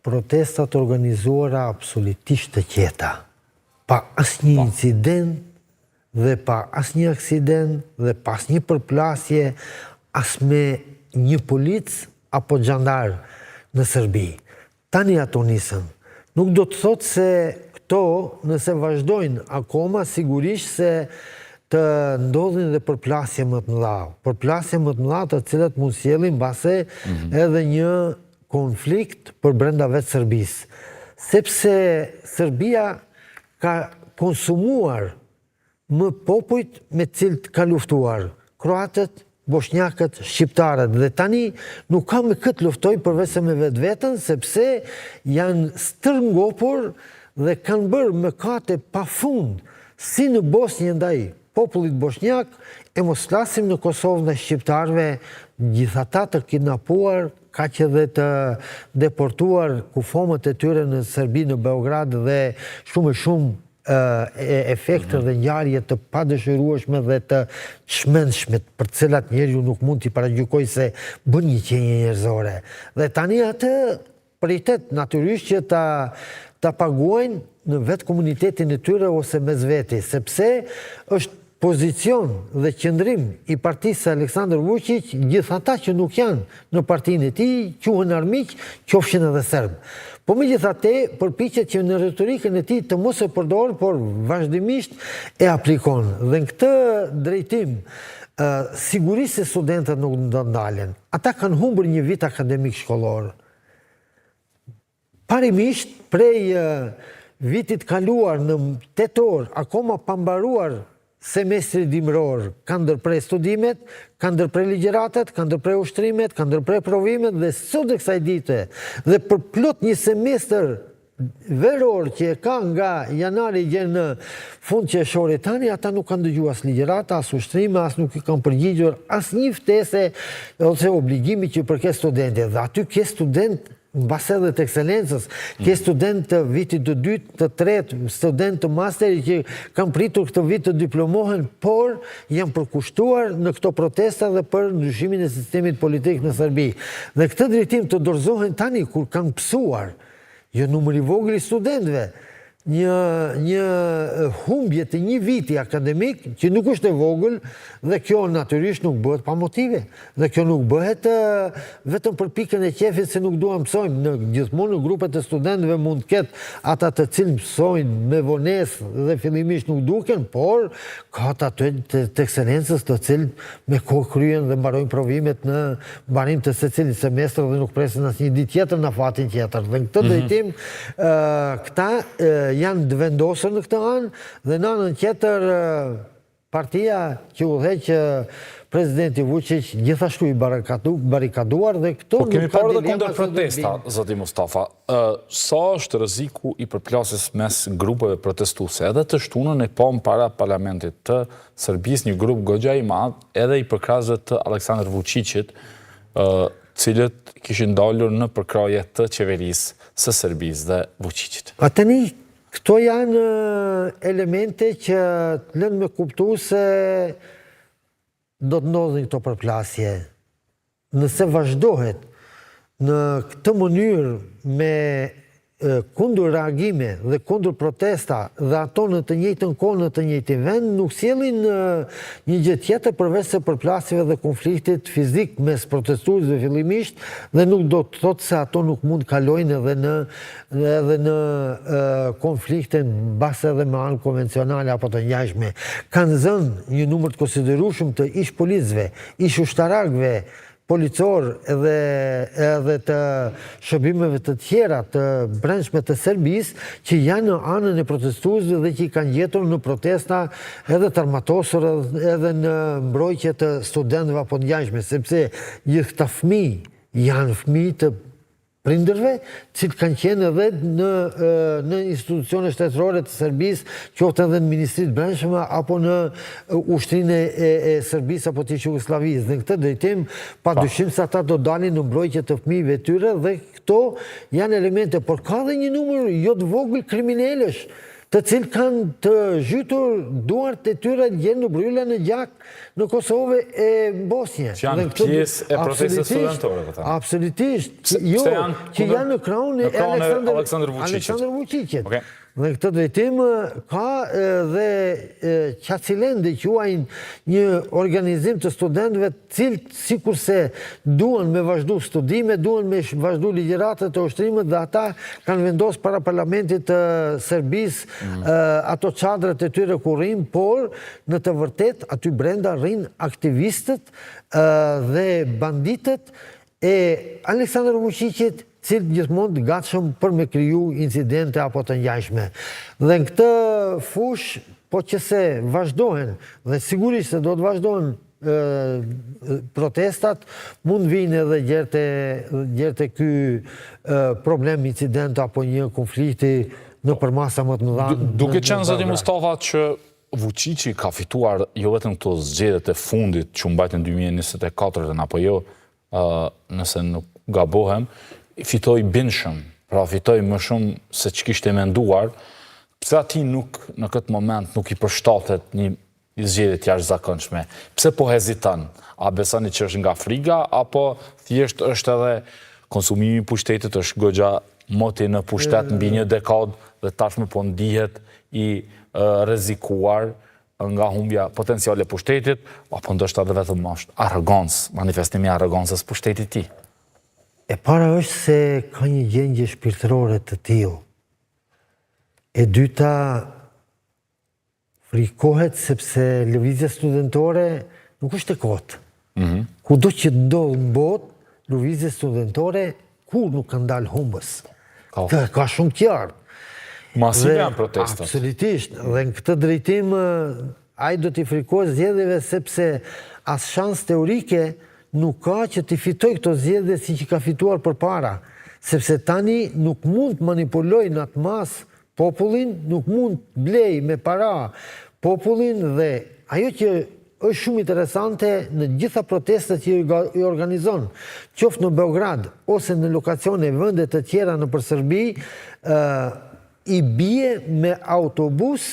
protestat organizuara absolutisht të qeta, pa asnjë incident dhe pa asnjë aksident dhe pa asnjë përplasje as me një polic apo xhandar në Serbi. Tani ato nisën. Nuk do të thotë se këto, nëse vazhdojnë akoma, sigurisht se të ndodhin dhe përplasje më të mëdha. Përplasje më të mëdha të cilat mund sjellin mbase edhe një konflikt për brenda vetë Serbisë. Sepse Serbia ka konsumuar më popujt me cilët ka luftuar. Kroatët, bosnjakët, shqiptarët. Dhe tani nuk ka me këtë luftoj përveç se me vetveten, sepse janë stërngopur dhe kanë bërë mëkate pafund, si në Bosnjë ndaj popullit bosnjak, e mos flasim në Kosovë ndaj shqiptarëve, gjithata të kidnapuar, ka që dhe të deportuar kufomët e tyre në Serbi, në Beograd dhe shumë efekte dhe ngjarje të padëshirueshme dhe të çmendshme për cilat njeriu nuk mund t'i paragjykoj se bën një qenie njerëzore. Dhe tani atë pritet natyrisht që ta paguajnë në vetë komunitetin e tyre ose mes veti, sepse është pozicion dhe qëndrim i partisë Aleksandar Vučić, gjithata që nuk janë në partinë e tij, quhen armiq, qofshin edhe serb. Po megjithatë, përpiqet që në retorikën e tij të mos e përdorë, por vazhdimisht e aplikon. Dhe në këtë drejtim, sigurisht se studentët nuk do ndalen. Ata kanë humbur një vit akademik shkollor. Parimisht, prej vitit kaluar në tetor, akoma pa mbaruar semestri dimror, kanë ndërprej studimet, kanë ndërprej ligjëratat, kanë ndërprej ushtrimet, kanë ndërprej provimet dhe sot e kësaj dite. Dhe për plot një semestër veror që e ka nga janari gjenë në fund qershorit tani, ata nuk kanë dëgjuar as ligjërata, as ushtrime, as nuk i kanë përgjigjur as një ftese ose obligimi që përket studentëve. Dhe aty ke student mbase edhe të ekselencës, ke student të vitit të dytë, të tretë, student të masteri që kanë pritur këtë vit të diplomohen, por janë përkushtuar në këto protesta dhe për ndryshimin e sistemit politik në Serbi. Dhe këtë drejtim të dorëzohen tani kur kanë pësuar, jo numër i vogël i studentëve, një humbje të një viti akademik që nuk është e vogël dhe kjo natyrisht nuk bëhet pa motive dhe kjo nuk bëhet vetëm për pikën e qefit se nuk duam mësojmë. Gjithmonë në grupet e studentëve mund të ketë ata të cilë mësojnë me vonesë dhe fillimisht nuk duken, por ka ata të ekselencës të cilë me kohë kryen dhe mbarojnë provimet në mbarim të secilit semestër dhe nuk presin asnjë ditë tjetër në fatin tjetër. Dhe në këtë drejtim këta janë të vendosur në këtë anë dhe në anën tjetër partia që udhëheq presidenti Vučić gjithashtu i barikaduar dhe këto nuk ka dilema. Po kemi parë dhe kundër protesta, zoti Mustafa. Sa është rreziku i përplasjes mes grupeve protestuese? Edhe të shtunën e pam para parlamentit të Serbisë një grup goxha i madh, edhe i përkrahësve të Aleksandar Vučićit, cilët kishin dalur në përkraje të qeverisë së Serbisë dhe Vučićit. Tani këto janë elemente që të lënë me kuptu se do të ndodhin këto përplasje. Nëse vazhdohet në këtë mënyrë me kundër reagime dhe kundër protesta dhe ato në të njëjtën kohë në të njëjtin vend, nuk sjellin një gjë tjetër përveç se përplasjeve dhe konfliktit fizik mes protestuesve fillimisht dhe nuk do të thotë se ato nuk mund kalojnë edhe në konflikte mbase edhe me anë konvencionale apo të ngjashme. Kanë zënë një numër të konsiderueshëm të ish policëve, ish ushtarakëve, policor edhe të shërbimeve të tjera të brendshme të Serbisë që janë në anën e protestuesve dhe që i kanë gjetur në protesta edhe të armatosur edhe në mbrojtje të studentëve apo të ngjashme, sepse gjithë këta fëmijë janë fëmijë të prindërve, cilë kanë qenë edhe në institucione shtetërore të Serbisë, qoftë edhe në Ministritë Brendshme apo në ushtrinë e Serbisë apo të Jugosllavisë. Dhe në këtë drejtim, padyshim se ata do dalin në mbrojtje të fëmijëve tyre dhe këto janë elemente, por ka dhe një numër jo të vogël kriminalësh të cilë kanë të zhytur duart e tyre gjenë në brylla në gjak në Kosovë e Bosnje. Që janë pjesë e protestës studentore, po thënë. Absolutisht. Jo, që janë në krahun e Aleksandr Vučićit. Në këtë drejtim ka dhe Qacilende quajnë një organizim të studentëve cilë si kurse duan me vazhdu studime, duan me vazhdu ligjeratët e ushtrimit dhe ata kanë vendosë para parlamentit të Serbis ato qadrët e tyre ku rrinë, por në të vërtet aty brenda rrinë aktivistët dhe banditët e Aleksandr Vučićit, cilë gjithmonë të gatshëm për me kriju incidente apo të njajshme. Dhe në këtë fush, po që se vazhdohen, dhe sigurisht se do të vazhdohen protestat, mund vinë edhe gjerte ky problem, incident apo një konflikti në përmasa më të mëdha. Duke qenë zoti Mustafa që Vučići ka fituar jo vetëm këto zgjedhjet e fundit që mbajtën 2024 apo jo, nëse nuk gabohem, fitoj bindshëm, pra fitoj më shumë se që kishte menduar, pse ati nuk, në këtë moment, nuk i përshtatet një zgjedhje të jashtëzakonshme? Pse po heziton? A besoni që është nga friga, apo thjesht është edhe konsumimi i pushtetit, është goxha moti në pushtet mbi një dekadë dhe tashmë po ndihet i rrezikuar nga humbja potenciale pushtetit, apo ndoshta edhe vetëm është arrogancë, manifestimi i arrogancës pushtetit ti? E para është se ka një gjendje shpirtërore të tillë. E dyta, frikohet sepse lëvizja studentore nuk është e kotë. Kudo që ndodh në botë, lëvizja studentore kur nuk ka ndalë humbës. Ka shumë qartë. Masive janë protestat. Absolutisht. Dhe në këtë drejtim, ai do t'i frikohet zgjedhjeve sepse as shans teorike nuk ka që t'i fitoj këto zgjedhje si që ka fituar përpara, sepse tani nuk mund të manipuloj në atë mas popullin, nuk mund të blej me para popullin dhe ajo që është shumë interesante në gjitha protestet që i organizon, qoftë në Beograd ose në lokacione vende të tjera në për Serbi, i bie me autobus